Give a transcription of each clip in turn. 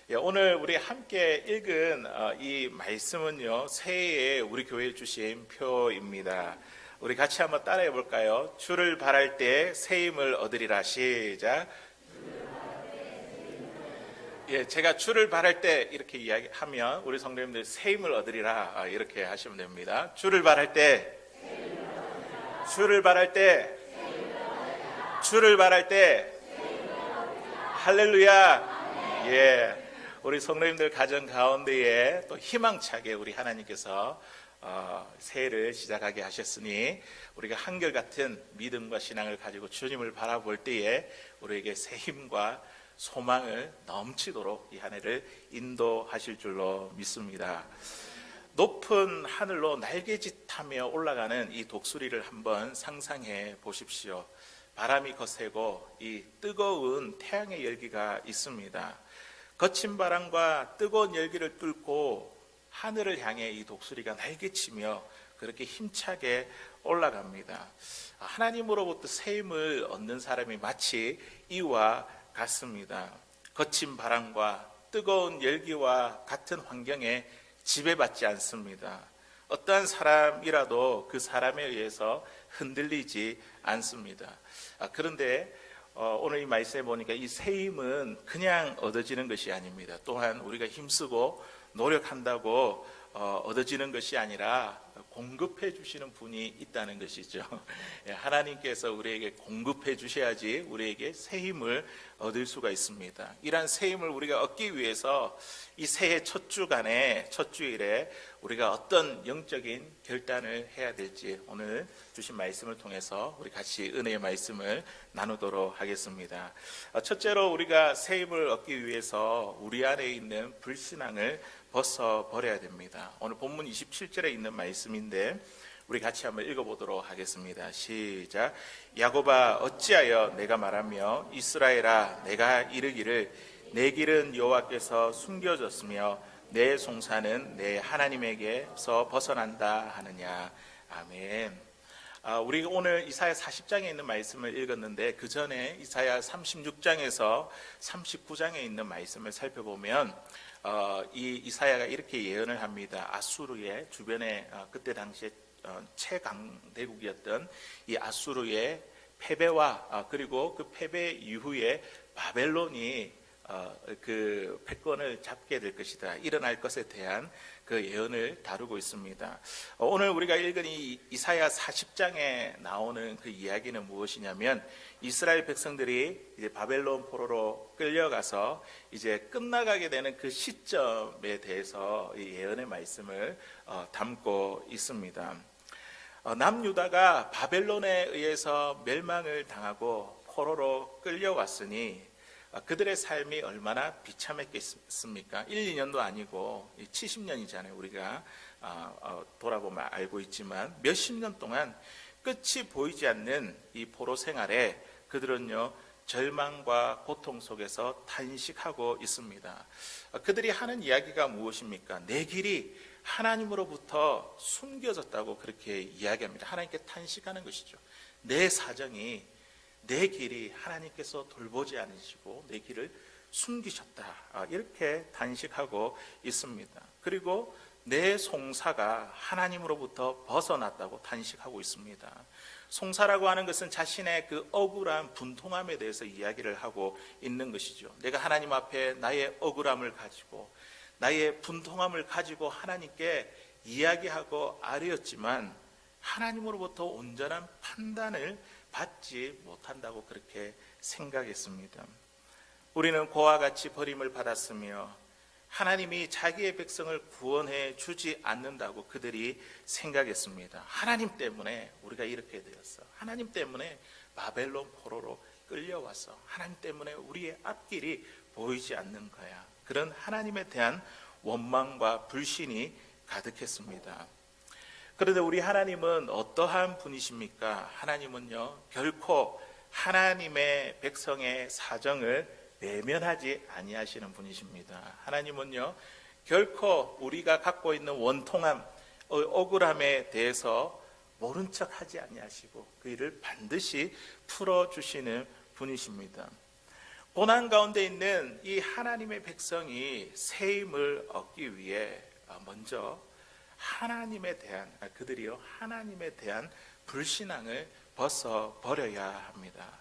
오늘 우리 함께 읽은 이 말씀은요, 새해에 우리 교회에 주신 표입니다. 우리 같이 한번 따라해 볼까요? 주를 바랄 때 새 힘을 얻으리라. 시작. 제가 주를 바랄 때 이렇게 이야기하면 우리 성도님들 새 힘을 얻으리라 이렇게 하시면 됩니다. 주를 바랄 때, 주를 바랄 때, 주를 바랄 때, 할렐루야. 우리 성도님들 가정 가운데에 또 희망차게 우리 하나님께서 새해를 시작하게 하셨으니 우리가 한결같은 믿음과 신앙을 가지고 주님을 바라볼 때에 우리에게 새 힘과 소망을 넘치도록 이 한 해를 인도하실 줄로 믿습니다. 높은 하늘로 날개짓하며 올라가는 이 독수리를 한번 상상해 보십시오. 바람이 거세고 이 뜨거운 태양의 열기가 있습니다. 거친 바람과 뜨거운 열기를 뚫고 하늘을 향해 이 독수리가 날개치며 그렇게 힘차게 올라갑니다. 하나님으로부터 새 힘을 얻는 사람이 마치 이와 같습니다. 거친 바람과 뜨거운 열기와 같은 환경에 지배받지 않습니다. 어떠한 사람이라도 그 사람에 의해서 흔들리지 않습니다. 그런데 오늘 이 말씀에 보니까 이 새 힘은 그냥 얻어지는 것이 아닙니다. 또한 우리가 힘쓰고 노력한다고 얻어지는 것이 아니라 공급해 주시는 분이 있다는 것이죠. 하나님께서 우리에게 공급해 주셔야지 우리에게 새 힘을 얻을 수가 있습니다. 이러한 새 힘을 우리가 얻기 위해서 이 새해 첫 주간에 첫 주일에 우리가 어떤 영적인 결단을 해야 될지 오늘 주신 말씀을 통해서 우리 같이 은혜의 말씀을 나누도록 하겠습니다. 첫째로 우리가 새 힘을 얻기 위해서 우리 안에 있는 불신앙을 벗어버려야 됩니다. 오늘 본문 27절에 있는 말씀인데 우리 같이 한번 읽어보도록 하겠습니다. 시작. 야곱아 어찌하여 내가 말하며 이스라엘아 내가 이르기를 내 길은 여호와께서 숨겨졌으며 내 송사는 내 하나님에게서 벗어난다 하느냐. 아멘. 우리가 오늘 이사야 40장에 있는 말씀을 읽었는데 그 전에 이사야 36장에서 39장에 있는 말씀을 살펴보면 이 이사야가 이렇게 예언을 합니다. 아수르의 주변에 그때 당시에 최강대국이었던 이 아수르의 패배와 그리고 그 패배 이후에 바벨론이 그 패권을 잡게 될 것이다. 일어날 것에 대한 그 예언을 다루고 있습니다. 오늘 우리가 읽은 이 이사야 40장에 나오는 그 이야기는 무엇이냐면 이스라엘 백성들이 이제 바벨론 포로로 끌려가서 이제 끝나가게 되는 그 시점에 대해서 이 예언의 말씀을 담고 있습니다. 남유다가 바벨론에 의해서 멸망을 당하고 포로로 끌려왔으니 그들의 삶이 얼마나 비참했겠습니까? 1, 2년도 아니고 70년이잖아요. 우리가 돌아보면 알고 있지만 몇십 년 동안 끝이 보이지 않는 이 포로 생활에 그들은요 절망과 고통 속에서 탄식하고 있습니다. 그들이 하는 이야기가 무엇입니까? 내 길이 하나님으로부터 숨겨졌다고 그렇게 이야기합니다. 하나님께 탄식하는 것이죠. 내 사정이 내 길이 하나님께서 돌보지 않으시고 내 길을 숨기셨다. 이렇게 탄식하고 있습니다. 그리고 내 송사가 하나님으로부터 벗어났다고 탄식하고 있습니다. 송사라고 하는 것은 자신의 그 억울한 분통함에 대해서 이야기를 하고 있는 것이죠. 내가 하나님 앞에 나의 억울함을 가지고 나의 분통함을 가지고 하나님께 이야기하고 아뢰었지만 하나님으로부터 온전한 판단을 받지 못한다고 그렇게 생각했습니다. 우리는 그와 같이 버림을 받았으며 하나님이 자기의 백성을 구원해 주지 않는다고 그들이 생각했습니다. 하나님 때문에 우리가 이렇게 되었어. 하나님 때문에 바벨론 포로로 끌려와서 하나님 때문에 우리의 앞길이 보이지 않는 거야. 그런 하나님에 대한 원망과 불신이 가득했습니다. 그런데 우리 하나님은 어떠한 분이십니까? 하나님은요 결코 하나님의 백성의 사정을 외면하지 아니하시는 분이십니다. 하나님은요 결코 우리가 갖고 있는 원통함, 억울함에 대해서 모른 척하지 아니하시고 그 일을 반드시 풀어주시는 분이십니다. 고난 가운데 있는 이 하나님의 백성이 새 힘을 얻기 위해 먼저 하나님에 대한, 그들이요 하나님에 대한 불신앙을 벗어버려야 합니다.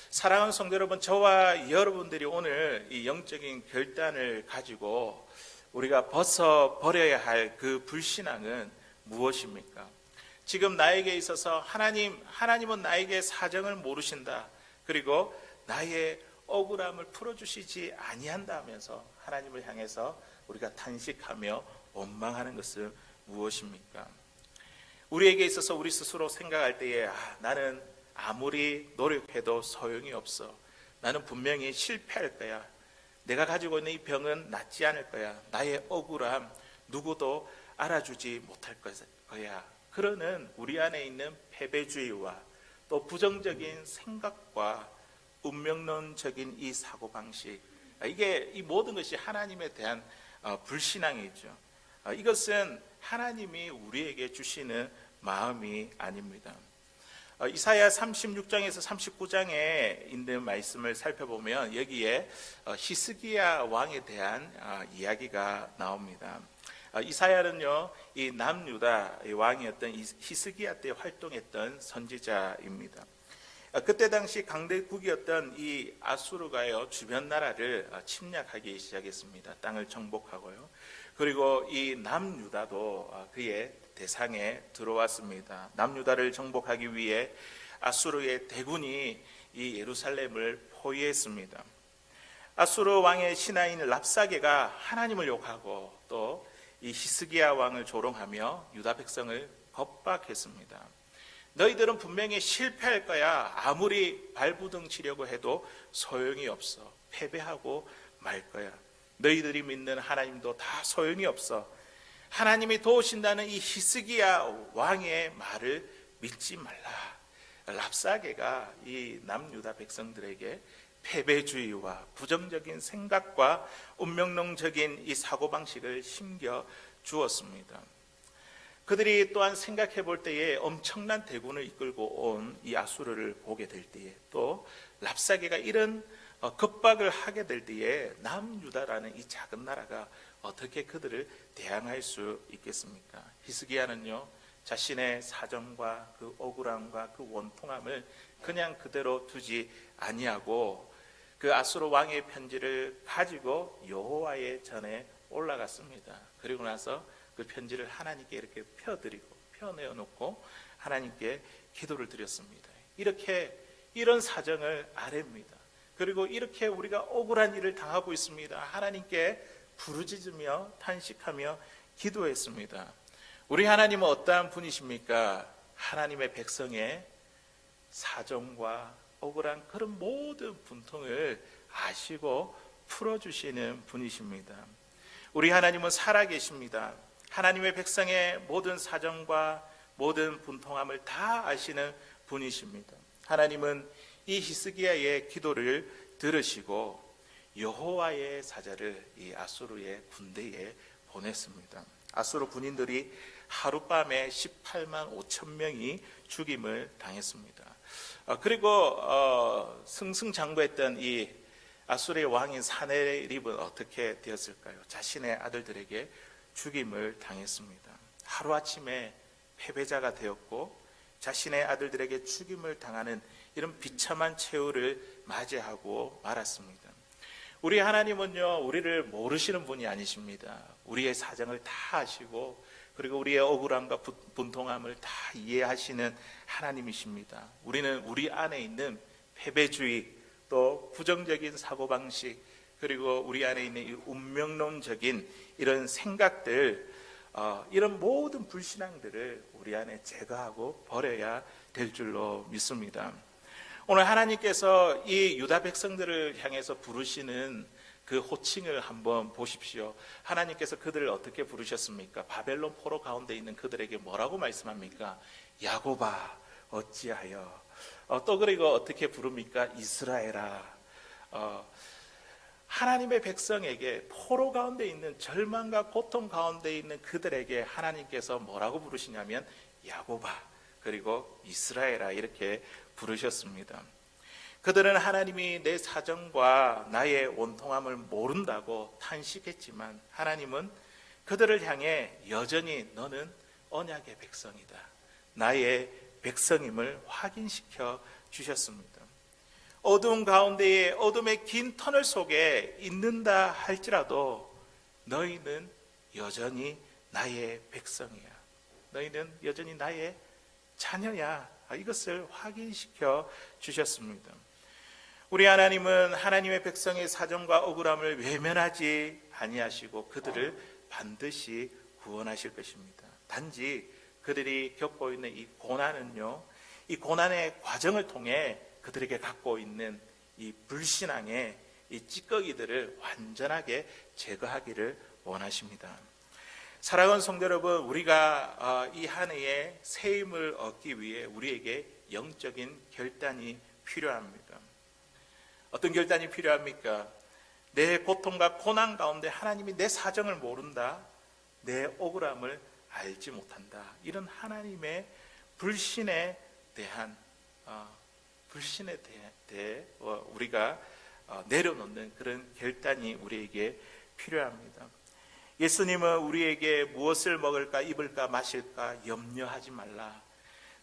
사랑하는 성도 여러분, 저와 여러분들이 오늘 이 영적인 결단을 가지고 우리가 벗어버려야 할 그 불신앙은 무엇입니까? 지금 나에게 있어서 하나님은 나에게 사정을 모르신다, 그리고 나의 억울함을 풀어주시지 아니한다 하면서 하나님을 향해서 우리가 탄식하며 원망하는 것은 무엇입니까? 우리에게 있어서 우리 스스로 생각할 때에 나는 아무리 노력해도 소용이 없어, 나는 분명히 실패할 거야, 내가 가지고 있는 이 병은 낫지 않을 거야, 나의 억울함 누구도 알아주지 못할 거야, 그러는 우리 안에 있는 패배주의와 또 부정적인 생각과 운명론적인 이 사고방식, 이게 이 모든 것이 하나님에 대한 불신앙이죠. 이것은 하나님이 우리에게 주시는 마음이 아닙니다. 이사야 36장에서 39장에 있는 말씀을 살펴보면 여기에 히스기야 왕에 대한 이야기가 나옵니다. 이사야는요, 이 남유다 왕이었던 히스기야 때 활동했던 선지자입니다. 그때 당시 강대국이었던 이 아수르가요 주변 나라를 침략하기 시작했습니다. 땅을 정복하고요. 그리고 이 남유다도 그의 대상에 들어왔습니다. 남유다를 정복하기 위해 아수르의 대군이 이 예루살렘을 포위했습니다. 아수르 왕의 신하인 랍사게가 하나님을 욕하고 또 이 히스기야 왕을 조롱하며 유다 백성을 겁박했습니다. 너희들은 분명히 실패할 거야. 아무리 발부둥 치려고 해도 소용이 없어. 패배하고 말 거야. 너희들이 믿는 하나님도 다 소용이 없어. 하나님이 도우신다는 이 히스기야 왕의 말을 믿지 말라. 랍사게가 이 남유다 백성들에게 패배주의와 부정적인 생각과 운명론적인 이 사고방식을 심겨 주었습니다. 그들이 또한 생각해 볼 때에 엄청난 대군을 이끌고 온 이 아수르를 보게 될 때에, 또 랍사게가 이런 겁박을 하게 될 때에 남유다라는 이 작은 나라가 어떻게 그들을 대항할 수 있겠습니까? 히스기야는요, 자신의 사정과 그 억울함과 그 원통함을 그냥 그대로 두지 아니하고 그 아수르 왕의 편지를 가지고 여호와의 전에 올라갔습니다. 그리고 나서 그 편지를 하나님께 이렇게 펴내어 놓고 하나님께 기도를 드렸습니다. 이런 사정을 아뢰입니다. 그리고 이렇게 우리가 억울한 일을 당하고 있습니다. 하나님께 부르짖으며 탄식하며 기도했습니다. 우리 하나님은 어떠한 분이십니까? 하나님의 백성의 사정과 억울한 그런 모든 분통을 아시고 풀어주시는 분이십니다. 우리 하나님은 살아계십니다. 하나님의 백성의 모든 사정과 모든 분통함을 다 아시는 분이십니다. 하나님은 이 히스기야의 기도를 들으시고 여호와의 사자를 이 아수르의 군대에 보냈습니다. 아수르 군인들이 하룻밤에 18만 5천 명이 죽임을 당했습니다. 그리고 승승장구했던 이 아수르의 왕인 사네립은 어떻게 되었을까요? 자신의 아들들에게 죽임을 당했습니다. 하루아침에 패배자가 되었고 자신의 아들들에게 죽임을 당하는 이런 비참한 최후를 맞이하고 말았습니다. 우리 하나님은요, 우리를 모르시는 분이 아니십니다. 우리의 사정을 다 아시고 그리고 우리의 억울함과 분통함을 다 이해하시는 하나님이십니다. 우리는 우리 안에 있는 패배주의, 또 부정적인 사고방식, 그리고 우리 안에 있는 이 운명론적인 이런 생각들, 이런 모든 불신앙들을 우리 안에 제거하고 버려야 될 줄로 믿습니다. 오늘 하나님께서 이 유다 백성들을 향해서 부르시는 그 호칭을 한번 보십시오. 하나님께서 그들을 어떻게 부르셨습니까? 바벨론 포로 가운데 있는 그들에게 뭐라고 말씀합니까? 야곱아 어찌하여, 또 그리고 어떻게 부릅니까? 이스라엘아. 하나님의 백성에게, 포로 가운데 있는 절망과 고통 가운데 있는 그들에게 하나님께서 뭐라고 부르시냐면 야곱아, 그리고 이스라엘아, 이렇게 부르셨습니다. 그들은 하나님이 내 사정과 나의 원통함을 모른다고 탄식했지만 하나님은 그들을 향해 여전히 너는 언약의 백성이다, 나의 백성임을 확인시켜 주셨습니다. 어두운 가운데에 어둠의 긴 터널 속에 있는다 할지라도 너희는 여전히 나의 백성이야, 너희는 여전히 나의 자녀야, 이것을 확인시켜 주셨습니다. 우리 하나님은 하나님의 백성의 사정과 억울함을 외면하지 아니하시고 그들을 반드시 구원하실 것입니다. 단지 그들이 겪고 있는 이 고난은요, 이 고난의 과정을 통해 그들에게 갖고 있는 이 불신앙의 이 찌꺼기들을 완전하게 제거하기를 원하십니다. 사랑하는 성도 여러분, 우리가 이 한 해에 새 힘을 얻기 위해 우리에게 영적인 결단이 필요합니다. 어떤 결단이 필요합니까? 내 고통과 고난 가운데 하나님이 내 사정을 모른다, 내 억울함을 알지 못한다, 이런 하나님의 불신에 대한 우리가 내려놓는 그런 결단이 우리에게 필요합니다. 예수님은 우리에게 무엇을 먹을까 입을까 마실까 염려하지 말라,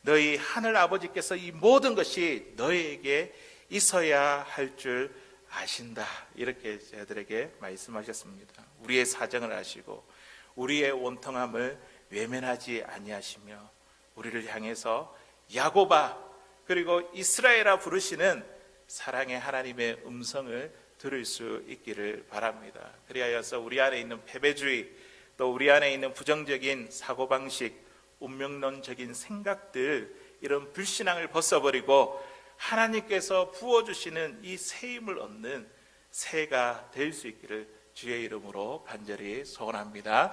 너희 하늘 아버지께서 이 모든 것이 너희에게 있어야 할 줄 아신다, 이렇게 저희들에게 말씀하셨습니다. 우리의 사정을 아시고 우리의 원통함을 외면하지 아니하시며 우리를 향해서 야고바 그리고 이스라엘아 부르시는 사랑의 하나님의 음성을 들을 수 있기를 바랍니다. 그리하여서 우리 안에 있는 패배주의, 또 우리 안에 있는 부정적인 사고방식, 운명론적인 생각들, 이런 불신앙을 벗어버리고 하나님께서 부어주시는 이 새 힘을 얻는 새가 될 수 있기를 주의 이름으로 간절히 소원합니다.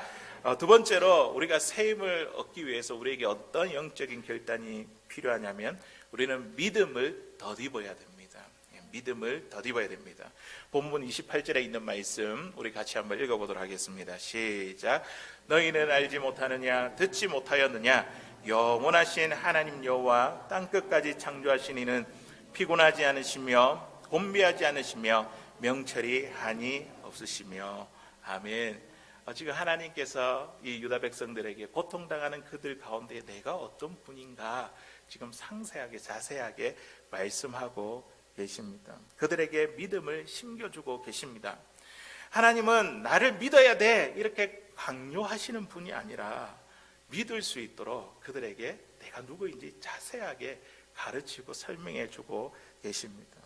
두 번째로 우리가 새 힘을 얻기 위해서 우리에게 어떤 영적인 결단이 필요하냐면 우리는 믿음을 덧입어야 됩니다. 믿음을 덧입어야 됩니다. 본문 28절에 있는 말씀 우리 같이 한번 읽어보도록 하겠습니다. 시작. 너희는 알지 못하느냐, 듣지 못하였느냐, 영원하신 하나님 여호와 땅끝까지 창조하신 이는 피곤하지 않으시며 곤비하지 않으시며 명철이 한이 없으시며. 아멘. 지금 하나님께서 이 유다 백성들에게 고통당하는 그들 가운데 내가 어떤 분인가 지금 상세하게 자세하게 말씀하고 계십니다. 그들에게 믿음을 심겨주고 계십니다. 하나님은 나를 믿어야 돼 이렇게 강요하시는 분이 아니라 믿을 수 있도록 그들에게 내가 누구인지 자세하게 가르치고 설명해 주고 계십니다.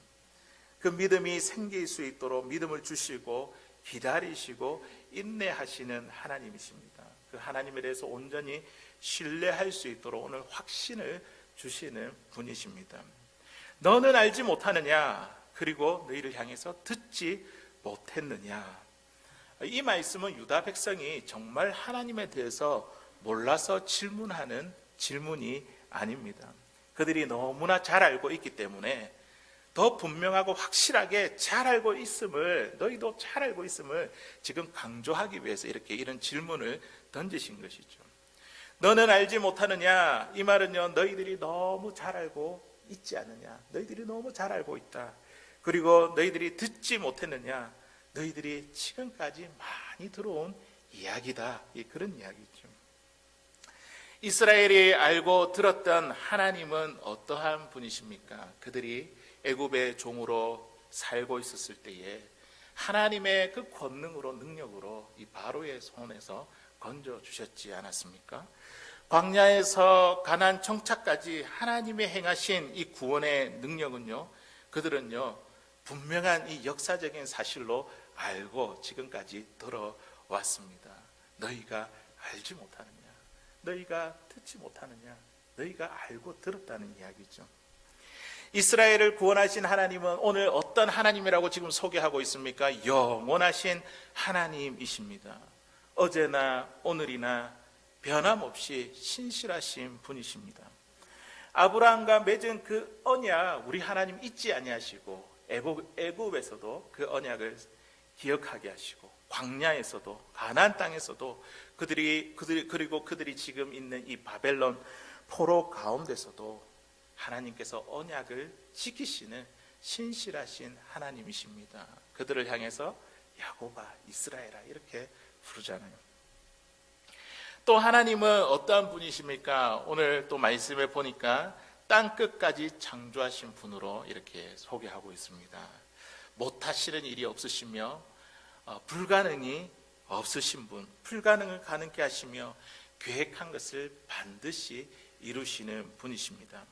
그 믿음이 생길 수 있도록 믿음을 주시고 기다리시고 인내하시는 하나님이십니다. 그 하나님에 대해서 온전히 신뢰할 수 있도록 오늘 확신을 주시는 분이십니다. 너는 알지 못하느냐, 그리고 너희를 향해서 듣지 못했느냐. 이 말씀은 유다 백성이 정말 하나님에 대해서 몰라서 질문하는 질문이 아닙니다. 그들이 너무나 잘 알고 있기 때문에 더 분명하고 확실하게 잘 알고 있음을, 너희도 잘 알고 있음을 지금 강조하기 위해서 이렇게 이런 질문을 던지신 것이죠. 너는 알지 못하느냐, 이 말은요, 너희들이 너무 잘 알고 있지 않느냐, 너희들이 너무 잘 알고 있다. 그리고 너희들이 듣지 못했느냐, 너희들이 지금까지 많이 들어온 이야기다, 그런 이야기죠. 이스라엘이 알고 들었던 하나님은 어떠한 분이십니까? 그들이 애굽의 종으로 살고 있었을 때에 하나님의 그 권능으로, 능력으로 이 바로의 손에서 건져 주셨지 않았습니까? 광야에서 가나안 정착까지 하나님의 행하신 이 구원의 능력은요, 그들은요 분명한 이 역사적인 사실로 알고 지금까지 들어왔습니다. 너희가 알지 못하느냐, 너희가 듣지 못하느냐, 너희가 알고 들었다는 이야기죠. 이스라엘을 구원하신 하나님은 오늘 어떤 하나님이라고 지금 소개하고 있습니까? 영원하신 하나님이십니다. 어제나 오늘이나 변함없이 신실하신 분이십니다. 아브라함과 맺은 그 언약, 우리 하나님 잊지 아니하시고 애굽에서도 그 언약을 기억하게 하시고 광야에서도 가나안 땅에서도 그리고 그들이 지금 있는 이 바벨론 포로 가운데서도 하나님께서 언약을 지키시는 신실하신 하나님이십니다. 그들을 향해서 야곱아, 이스라엘아 이렇게 부르잖아요. 또 하나님은 어떠한 분이십니까? 오늘 또 말씀에 보니까 땅 끝까지 창조하신 분으로 이렇게 소개하고 있습니다. 못하시는 일이 없으시며 불가능이 없으신 분, 불가능을 가능케 하시며 계획한 것을 반드시 이루시는 분이십니다.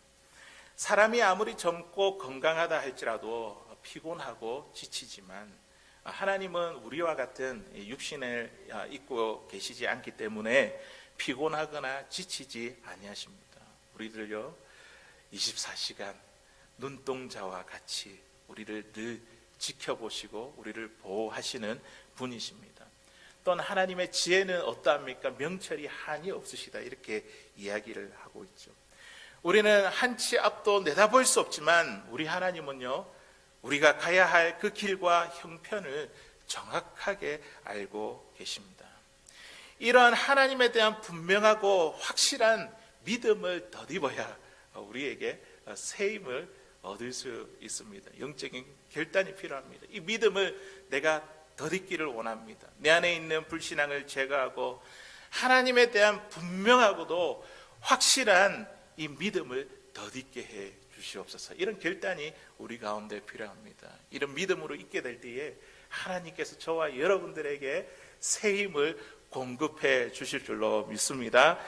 사람이 아무리 젊고 건강하다 할지라도 피곤하고 지치지만 하나님은 우리와 같은 육신을 입고 계시지 않기 때문에 피곤하거나 지치지 아니하십니다. 우리들요 24시간 눈동자와 같이 우리를 늘 지켜보시고 우리를 보호하시는 분이십니다. 또한 하나님의 지혜는 어떠합니까? 명철이 한이 없으시다 이렇게 이야기를 하고 있죠. 우리는 한치 앞도 내다볼 수 없지만 우리 하나님은요 우리가 가야 할 그 길과 형편을 정확하게 알고 계십니다. 이러한 하나님에 대한 분명하고 확실한 믿음을 덧입어야 우리에게 새 힘을 얻을 수 있습니다. 영적인 결단이 필요합니다. 이 믿음을 내가 덧입기를 원합니다. 내 안에 있는 불신앙을 제거하고 하나님에 대한 분명하고도 확실한 이 믿음을 덧입게 해 주시옵소서. 이런 결단이 우리 가운데 필요합니다. 이런 믿음으로 있게 될 때에 하나님께서 저와 여러분들에게 새 힘을 공급해 주실 줄로 믿습니다.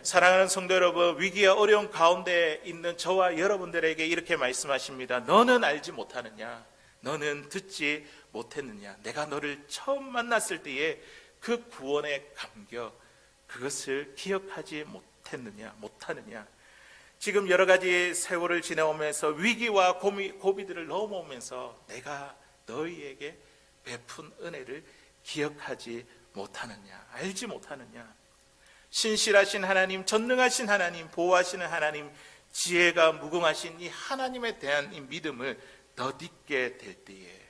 사랑하는 성도 여러분, 위기와 어려운 가운데 있는 저와 여러분들에게 이렇게 말씀하십니다. 너는 알지 못하느냐? 너는 듣지 못했느냐? 내가 너를 처음 만났을 때에 그 구원의 감격, 그것을 기억하지 못하느냐? 지금 여러 가지 세월을 지내오면서 위기와 고비들을 넘어오면서 내가 너희에게 베푼 은혜를 기억하지 못하느냐? 알지 못하느냐? 신실하신 하나님, 전능하신 하나님, 보호하시는 하나님, 지혜가 무궁하신 이 하나님에 대한 이 믿음을 덧입게 될 때에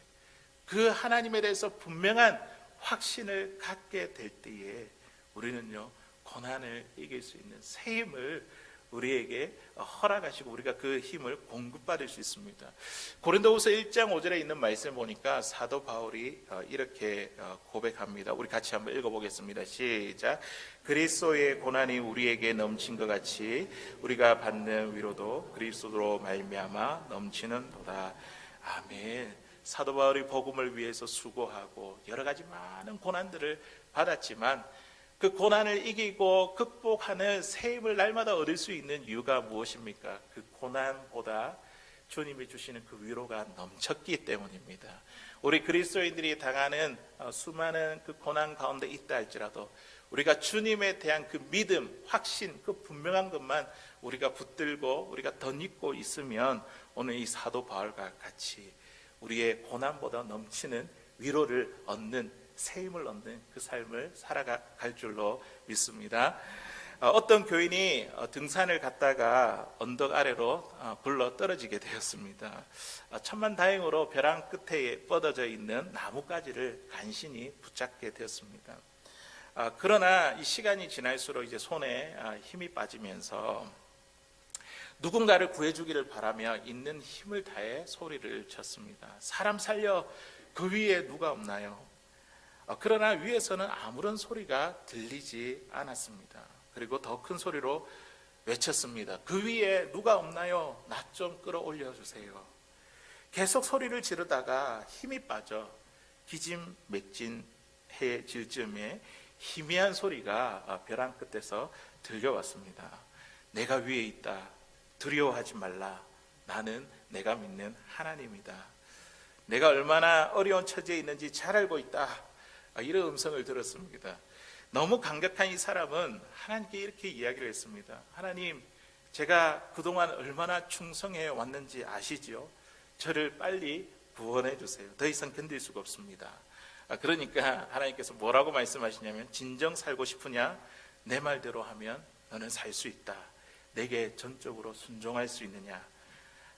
그 하나님에 대해서 분명한 확신을 갖게 될 때에 우리는요 고난을 이길 수 있는 새 힘을 우리에게 허락하시고 우리가 그 힘을 공급받을 수 있습니다. 고린도후서 1장 5절에 있는 말씀을 보니까 사도 바울이 이렇게 고백합니다. 우리 같이 한번 읽어보겠습니다. 시작. 그리스도의 고난이 우리에게 넘친 것 같이 우리가 받는 위로도 그리스도로 말미암아 넘치는도다. 아멘. 사도 바울이 복음을 위해서 수고하고 여러 가지 많은 고난들을 받았지만 그 고난을 이기고 극복하는 새 힘을 날마다 얻을 수 있는 이유가 무엇입니까? 그 고난보다 주님이 주시는 그 위로가 넘쳤기 때문입니다. 우리 그리스도인들이 당하는 수많은 그 고난 가운데 있다 할지라도 우리가 주님에 대한 그 믿음, 확신, 그 분명한 것만 우리가 붙들고 우리가 덧입고 있으면 오늘 이 사도 바울과 같이 우리의 고난보다 넘치는 위로를 얻는 새 힘을 얻는 그 삶을 살아갈 줄로 믿습니다. 어떤 교인이 등산을 갔다가 언덕 아래로 굴러 떨어지게 되었습니다. 천만다행으로 벼랑 끝에 뻗어져 있는 나뭇가지를 간신히 붙잡게 되었습니다. 그러나 이 시간이 지날수록 이제 손에 힘이 빠지면서 누군가를 구해주기를 바라며 있는 힘을 다해 소리를 쳤습니다. 사람 살려, 그 위에 누가 없나요? 그러나 위에서는 아무런 소리가 들리지 않았습니다. 그리고 더 큰 소리로 외쳤습니다. 그 위에 누가 없나요? 나 좀 끌어올려 주세요. 계속 소리를 지르다가 힘이 빠져 기진맥진해질 즈음에 희미한 소리가 벼랑 끝에서 들려왔습니다. 내가 위에 있다. 두려워하지 말라. 나는 내가 믿는 하나님이다. 내가 얼마나 어려운 처지에 있는지 잘 알고 있다. 이런 음성을 들었습니다. 너무 감격한 이 사람은 하나님께 이렇게 이야기를 했습니다. 하나님, 제가 그동안 얼마나 충성해 왔는지 아시죠? 저를 빨리 구원해 주세요. 더 이상 견딜 수가 없습니다. 그러니까 하나님께서 뭐라고 말씀하시냐면, 진정 살고 싶으냐? 내 말대로 하면 너는 살 수 있다. 내게 전적으로 순종할 수 있느냐?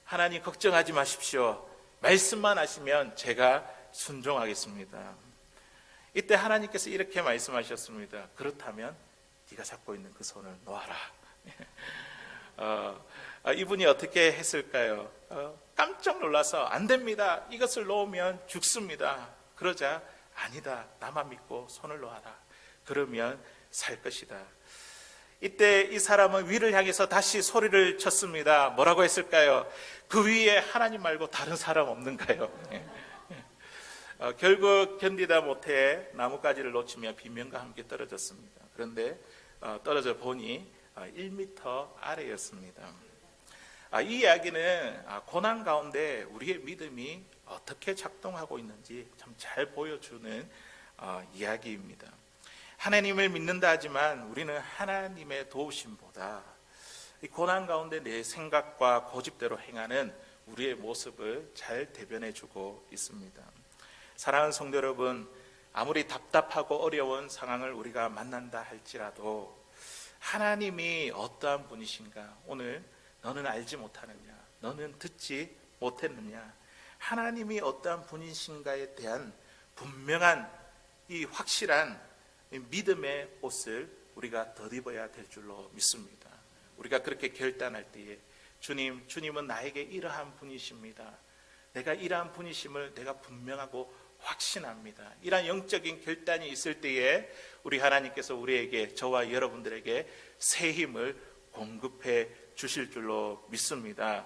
하나님 걱정하지 마십시오. 말씀만 하시면 제가 순종하겠습니다. 이때 하나님께서 이렇게 말씀하셨습니다. 그렇다면 네가 잡고 있는 그 손을 놓아라. 이분이 어떻게 했을까요? 깜짝 놀라서 안 됩니다. 이것을 놓으면 죽습니다. 그러자 아니다. 나만 믿고 손을 놓아라. 그러면 살 것이다. 이때 이 사람은 위를 향해서 다시 소리를 쳤습니다. 뭐라고 했을까요? 그 위에 하나님 말고 다른 사람 없는가요? 결국 견디다 못해 나뭇가지를 놓치며 비명과 함께 떨어졌습니다. 그런데 떨어져 보니 1m 아래였습니다. 이 이야기는 고난 가운데 우리의 믿음이 어떻게 작동하고 있는지 참 잘 보여주는 이야기입니다. 하나님을 믿는다 하지만 우리는 하나님의 도우심보다 이 고난 가운데 내 생각과 고집대로 행하는 우리의 모습을 잘 대변해주고 있습니다. 사랑하는 성도 여러분, 아무리 답답하고 어려운 상황을 우리가 만난다 할지라도 하나님이 어떠한 분이신가, 오늘 너는 알지 못하느냐, 너는 듣지 못했느냐, 하나님이 어떠한 분이신가에 대한 분명한 이 확실한 믿음의 옷을 우리가 덧입어야 될 줄로 믿습니다. 우리가 그렇게 결단할 때에 주님은 나에게 이러한 분이십니다. 내가 이러한 분이심을 내가 분명하고 확신합니다. 이러한 영적인 결단이 있을 때에 우리 하나님께서 우리에게, 저와 여러분들에게 새 힘을 공급해 주실 줄로 믿습니다.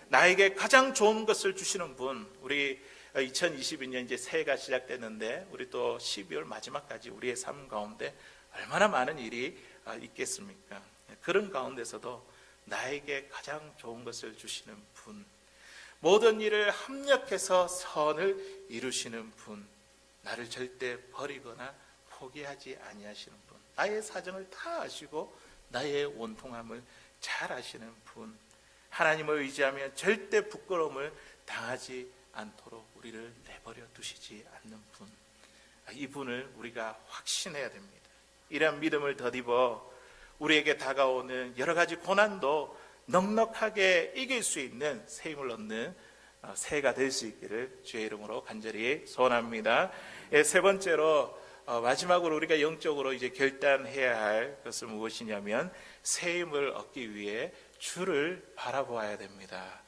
나에게 가장 좋은 것을 주시는 분, 우리 2022년 이제 새해가 시작됐는데 우리 또 12월 마지막까지 우리의 삶 가운데 얼마나 많은 일이 있겠습니까? 그런 가운데서도 나에게 가장 좋은 것을 주시는 분, 모든 일을 합력해서 선을 이루시는 분, 나를 절대 버리거나 포기하지 아니하시는 분, 나의 사정을 다 아시고 나의 원통함을 잘 아시는 분, 하나님을 의지하며 절대 부끄러움을 당하지 않도록 우리를 내버려 두시지 않는 분, 이분을 우리가 확신해야 됩니다. 이러한 믿음을 덧입어 우리에게 다가오는 여러 가지 고난도 넉넉하게 이길 수 있는 새 힘을 얻는 새해가 될 수 있기를 주의 이름으로 간절히 소원합니다. 세 번째로 마지막으로 우리가 영적으로 이제 결단해야 할 것은 무엇이냐면 새 힘을 얻기 위해 주를 바라보아야 됩니다.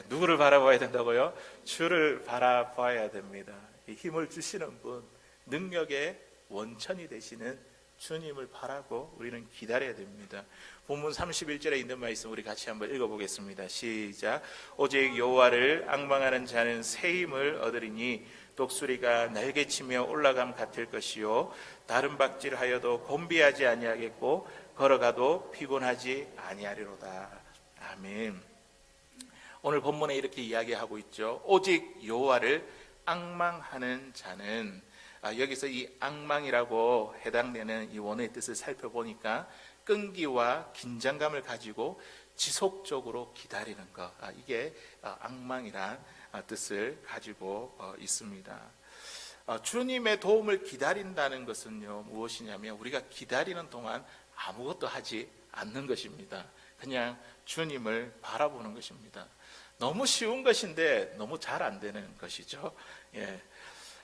누구를 바라봐야 된다고요? 주를 바라봐야 됩니다. 힘을 주시는 분, 능력의 원천이 되시는 주님을 바라고 우리는 기다려야 됩니다. 본문 31절에 있는 말씀 우리 같이 한번 읽어보겠습니다. 시작. 오직 여호와를 앙망하는 자는 새 힘을 얻으리니 독수리가 날개치며 올라감 같을 것이요 다른 박질하여도 곤비하지 아니하겠고 걸어가도 피곤하지 아니하리로다. 아멘. 오늘 본문에 이렇게 이야기하고 있죠. 오직 여호와를 앙망하는 자는, 여기서 이 앙망이라고 해당되는 이 원어의 뜻을 살펴보니까 끈기와 긴장감을 가지고 지속적으로 기다리는 것, 이게 앙망이란 뜻을 가지고 있습니다. 주님의 도움을 기다린다는 것은요, 무엇이냐면 우리가 기다리는 동안 아무것도 하지 않는 것입니다. 그냥 주님을 바라보는 것입니다. 너무 쉬운 것인데 너무 잘 안 되는 것이죠.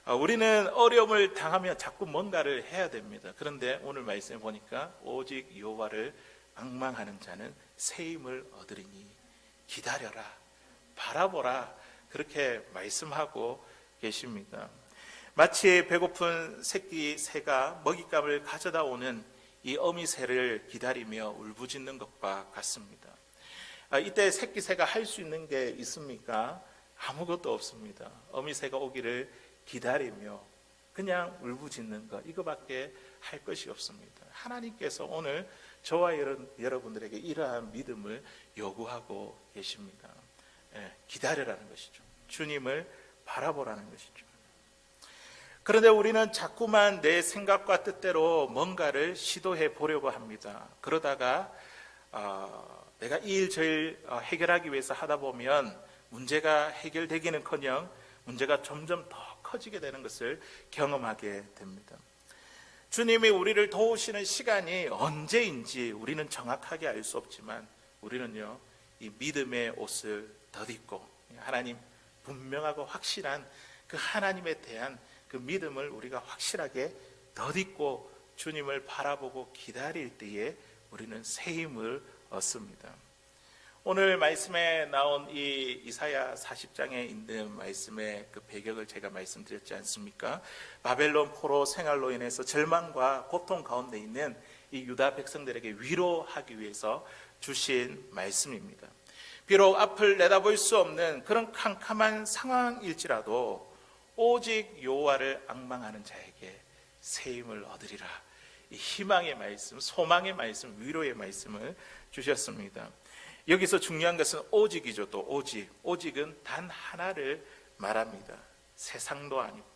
우리는 어려움을 당하면 자꾸 뭔가를 해야 됩니다. 그런데 오늘 말씀에 보니까 오직 여호와를 앙망하는 자는 새 힘을 얻으리니 기다려라, 바라보라, 그렇게 말씀하고 계십니다. 마치 배고픈 새끼 새가 먹잇감을 가져다 오는 이 어미새를 기다리며 울부짖는 것과 같습니다. 이때 새끼 새가 할 수 있는 게 있습니까? 아무것도 없습니다. 어미새가 오기를 기다리며 그냥 울부짖는 것, 이거밖에 할 것이 없습니다. 하나님께서 오늘 저와 여러분들에게 이러한 믿음을 요구하고 계십니다. 기다려라는 것이죠. 주님을 바라보라는 것이죠. 그런데 우리는 자꾸만 내 생각과 뜻대로 뭔가를 시도해 보려고 합니다. 그러다가 내가 이 일 저 일 해결하기 위해서 하다 보면 문제가 해결되기는커녕 문제가 점점 더 커지게 되는 것을 경험하게 됩니다. 주님이 우리를 도우시는 시간이 언제인지 우리는 정확하게 알 수 없지만 우리는요, 이 믿음의 옷을 덧입고 하나님 분명하고 확실한 그 하나님에 대한 그 믿음을 우리가 확실하게 덧입고 주님을 바라보고 기다릴 때에 우리는 새 힘을 얻습니다. 오늘 말씀에 나온 이 이사야 40장에 있는 말씀의 그 배경을 제가 말씀드렸지 않습니까? 바벨론 포로 생활로 인해서 절망과 고통 가운데 있는 이 유다 백성들에게 위로하기 위해서 주신 말씀입니다. 비록 앞을 내다볼 수 없는 그런 캄캄한 상황일지라도 오직 여호와를 앙망하는 자에게 새 힘을 얻으리라. 이 희망의 말씀, 소망의 말씀, 위로의 말씀을 주셨습니다. 여기서 중요한 것은 오직이죠. 또 오직은 단 하나를 말합니다. 세상도 아니고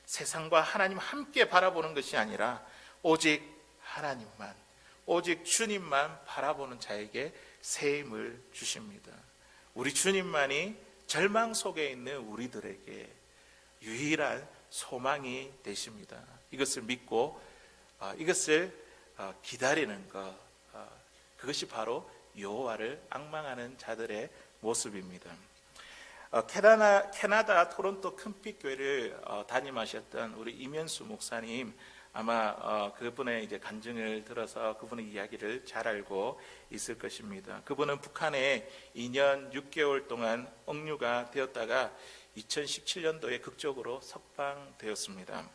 세상과 하나님 함께 바라보는 것이 아니라 오직 하나님만, 오직 주님만 바라보는 자에게 새 힘을 주십니다. 우리 주님만이 절망 속에 있는 우리들에게 유일한 소망이 되십니다. 이것을 믿고 이것을 기다리는 것, 그것이 바로 여호와를 앙망하는 자들의 모습입니다. 캐나다 토론토 큰빛교회를 담임하셨던 우리 이면수 목사님, 아마 그분의 이제 간증을 들어서 그분의 이야기를 잘 알고 있을 것입니다. 그분은 북한에 2년 6개월 동안 억류가 되었다가 2017년도에 극적으로 석방되었습니다.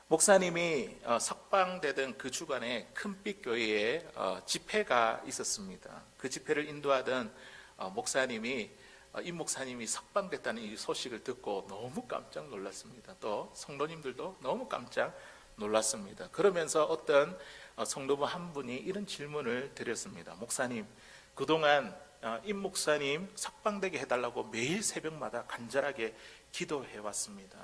목사님이 석방되던 그 주간에 큰빛교회에 집회가 있었습니다. 그 집회를 인도하던 목사님이 이 목사님이 석방됐다는 이 소식을 듣고 너무 깜짝 놀랐습니다. 또 성도님들도 너무 깜짝 놀랐습니다. 그러면서 어떤 성도분 한 분이 이런 질문을 드렸습니다. 목사님, 그동안 임 목사님 석방되게 해달라고 매일 새벽마다 간절하게 기도해 왔습니다.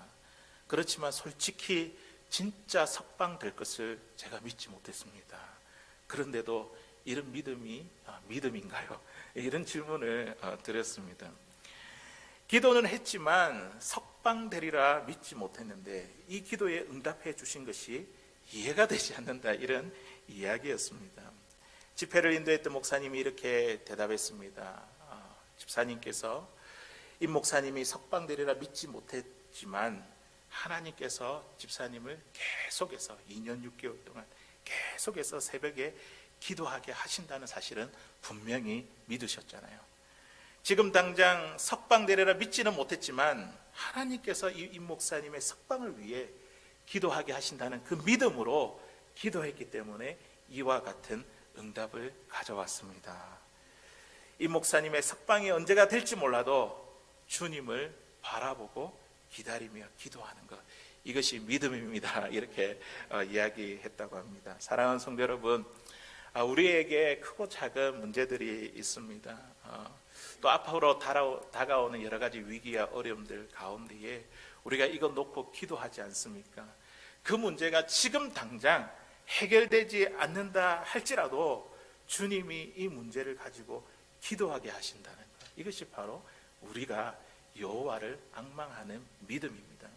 그렇지만 솔직히 진짜 석방될 것을 제가 믿지 못했습니다. 그런데도 이런 믿음이 믿음인가요? 이런 질문을 드렸습니다. 기도는 했지만 석방되리라 믿지 못했는데 이 기도에 응답해 주신 것이 이해가 되지 않는다, 이런 이야기였습니다. 집회를 인도했던 목사님이 이렇게 대답했습니다. 집사님께서 이 목사님이 석방되리라 믿지 못했지만 하나님께서 집사님을 계속해서 2년 6개월 동안 계속해서 새벽에 기도하게 하신다는 사실은 분명히 믿으셨잖아요. 지금 당장 석방되리라 믿지는 못했지만 하나님께서 이 목사님의 석방을 위해 기도하게 하신다는 그 믿음으로 기도했기 때문에 이와 같은 응답을 가져왔습니다. 이 목사님의 석방이 언제가 될지 몰라도 주님을 바라보고 기다리며 기도하는 것, 이것이 믿음입니다. 이렇게 이야기했다고 합니다. 사랑하는 성도 여러분, 우리에게 크고 작은 문제들이 있습니다. 또 앞으로 다가오는 여러 가지 위기와 어려움들 가운데에 우리가 이거 놓고 기도하지 않습니까? 그 문제가 지금 당장 해결되지 않는다 할지라도 주님이 이 문제를 가지고 기도하게 하신다는 것, 이것이 바로 우리가 여호와를 앙망하는 믿음입니다.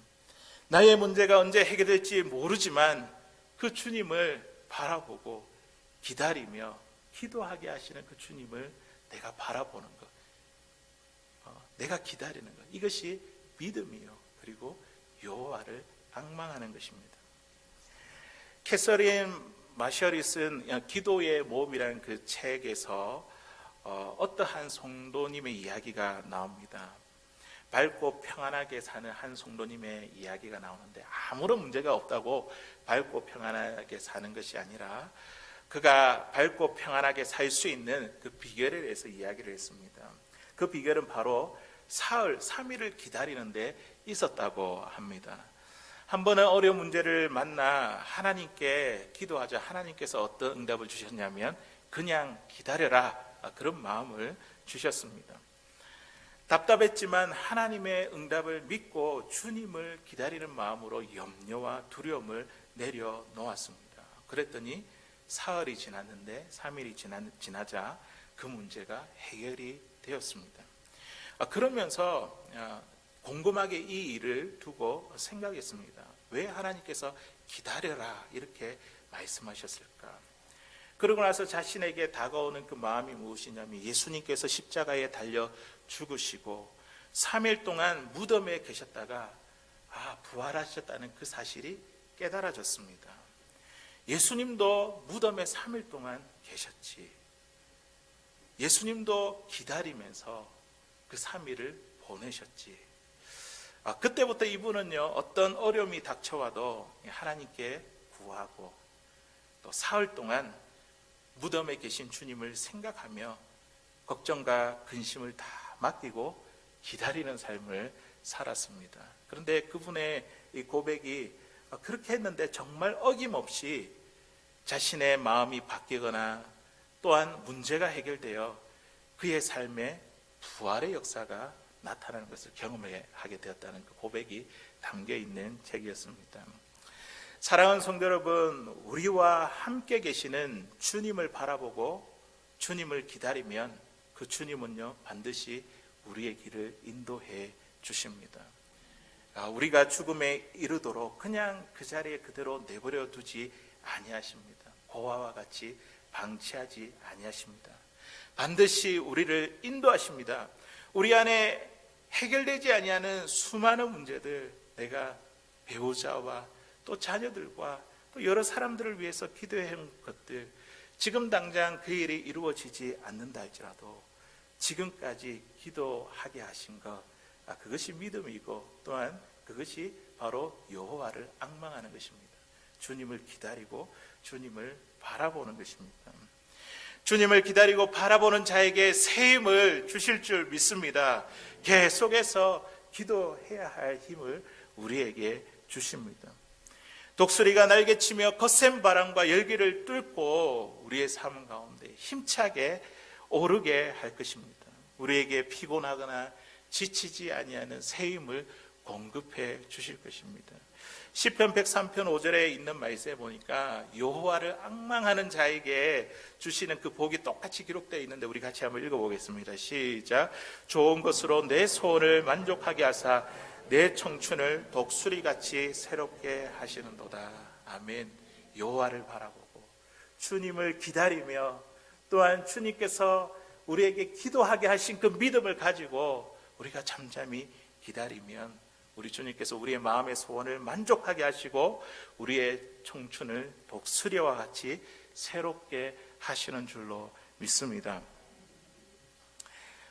나의 문제가 언제 해결될지 모르지만 그 주님을 바라보고 기다리며 기도하게 하시는 그 주님을 내가 바라보는 것, 내가 기다리는 것, 이것이 믿음이요, 그리고 여호와를 앙망하는 것입니다. 캐서린 마셜이 쓴 기도의 모험이라는 그 책에서 어떠한 성도님의 이야기가 나옵니다. 밝고 평안하게 사는 한 성도님의 이야기가 나오는데, 아무런 문제가 없다고 밝고 평안하게 사는 것이 아니라 그가 밝고 평안하게 살 수 있는 그 비결에 대해서 이야기를 했습니다. 그 비결은 바로 사흘 3일을 기다리는 데 있었다고 합니다. 한 번은 어려운 문제를 만나 하나님께 기도하자 하나님께서 어떤 응답을 주셨냐면 그냥 기다려라, 그런 마음을 주셨습니다. 답답했지만 하나님의 응답을 믿고 주님을 기다리는 마음으로 염려와 두려움을 내려놓았습니다. 그랬더니 사흘이 지났는데 3일이 지나자 그 문제가 해결이 되었습니다. 그러면서 곰곰하게 이 일을 두고 생각했습니다. 왜 하나님께서 기다려라 이렇게 말씀하셨을까? 그러고 나서 자신에게 다가오는 그 마음이 무엇이냐면 예수님께서 십자가에 달려 죽으시고 3일 동안 무덤에 계셨다가 부활하셨다는 그 사실이 깨달아졌습니다. 예수님도 무덤에 3일 동안 계셨지. 예수님도 기다리면서 그 3일을 보내셨지. 그때부터 이분은요, 어떤 어려움이 닥쳐와도 하나님께 구하고 또 사흘 동안 무덤에 계신 주님을 생각하며 걱정과 근심을 다 맡기고 기다리는 삶을 살았습니다. 그런데 그분의 이 고백이 그렇게 했는데 정말 어김없이 자신의 마음이 바뀌거나 또한 문제가 해결되어 그의 삶에 부활의 역사가 나타나는 것을 경험하게 되었다는 그 고백이 담겨 있는 책이었습니다. 사랑하는 성도 여러분, 우리와 함께 계시는 주님을 바라보고 주님을 기다리면 그 주님은요, 반드시 우리의 길을 인도해 주십니다. 우리가 죽음에 이르도록 그냥 그 자리에 그대로 내버려 두지 아니하십니다. 고아와 같이 방치하지 아니하십니다. 반드시 우리를 인도하십니다. 우리 안에 해결되지 아니하는 수많은 문제들, 내가 배우자와 또 자녀들과 또 여러 사람들을 위해서 기도한 것들, 지금 당장 그 일이 이루어지지 않는다 할지라도 지금까지 기도하게 하신 것, 그것이 믿음이고 또한 그것이 바로 여호와를 앙망하는 것입니다. 주님을 기다리고 주님을 바라보는 것입니다. 주님을 기다리고 바라보는 자에게 새 힘을 주실 줄 믿습니다. 계속해서 기도해야 할 힘을 우리에게 주십니다. 독수리가 날개치며 거센 바람과 열기를 뚫고 우리의 삶 가운데 힘차게 오르게 할 것입니다. 우리에게 피곤하거나 지치지 아니하는 새 힘을 공급해 주실 것입니다. 시편 103편 5절에 있는 말씀에 보니까 여호와를 앙망하는 자에게 주시는 그 복이 똑같이 기록되어 있는데 우리 같이 한번 읽어보겠습니다. 시작. 좋은 것으로 내 소원을 만족하게 하사 내 청춘을 독수리같이 새롭게 하시는도다. 아멘. 여호와를 바라보고 주님을 기다리며 또한 주님께서 우리에게 기도하게 하신 그 믿음을 가지고 우리가 잠잠히 기다리면 우리 주님께서 우리의 마음의 소원을 만족하게 하시고 우리의 청춘을 독수리와 같이 새롭게 하시는 줄로 믿습니다.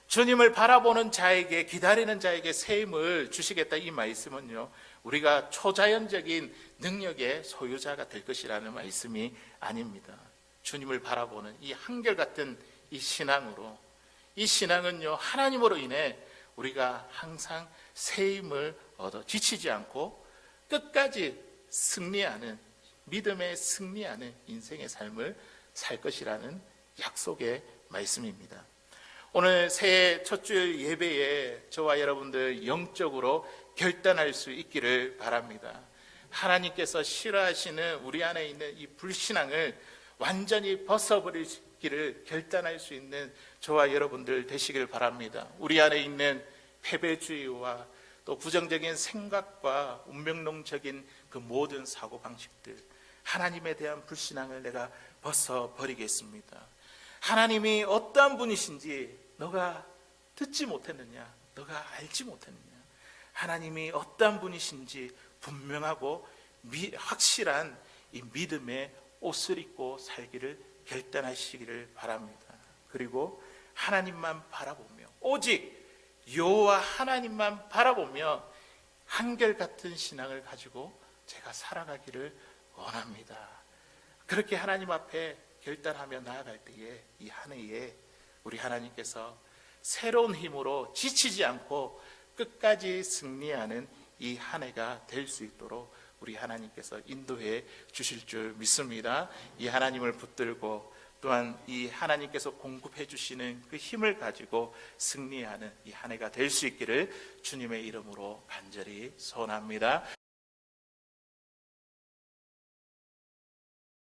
주님을 바라보는 자에게, 기다리는 자에게 새 힘을 주시겠다, 이 말씀은요, 우리가 초자연적인 능력의 소유자가 될 것이라는 말씀이 아닙니다. 주님을 바라보는 이 한결같은 이 신앙으로, 이 신앙은요, 하나님으로 인해 우리가 항상 새 힘을 얻어 지치지 않고 끝까지 승리하는, 믿음에 승리하는 인생의 삶을 살 것이라는 약속의 말씀입니다. 오늘 새해 첫 주일 예배에 저와 여러분들 영적으로 결단할 수 있기를 바랍니다. 하나님께서 싫어하시는 우리 안에 있는 이 불신앙을 완전히 벗어버리기를 결단할 수 있는 저와 여러분들 되시길 바랍니다. 우리 안에 있는 패배주의와 또 부정적인 생각과 운명론적인 그 모든 사고방식들, 하나님에 대한 불신앙을 내가 벗어버리겠습니다. 하나님이 어떠한 분이신지 너가 듣지 못했느냐? 너가 알지 못했느냐? 하나님이 어떠한 분이신지 분명하고 확실한 이 믿음의 옷을 입고 살기를 결단하시기를 바랍니다. 그리고 하나님만 바라보며, 오직 여호와 하나님만 바라보며 한결같은 신앙을 가지고 제가 살아가기를 원합니다. 그렇게 하나님 앞에 결단하며 나아갈 때에 이 한 해에 우리 하나님께서 새로운 힘으로 지치지 않고 끝까지 승리하는 이 한 해가 될 수 있도록 우리 하나님께서 인도해 주실 줄 믿습니다. 이 하나님을 붙들고 또한 이 하나님께서 공급해 주시는 그 힘을 가지고 승리하는 이 한 해가 될 수 있기를 주님의 이름으로 간절히 소원합니다.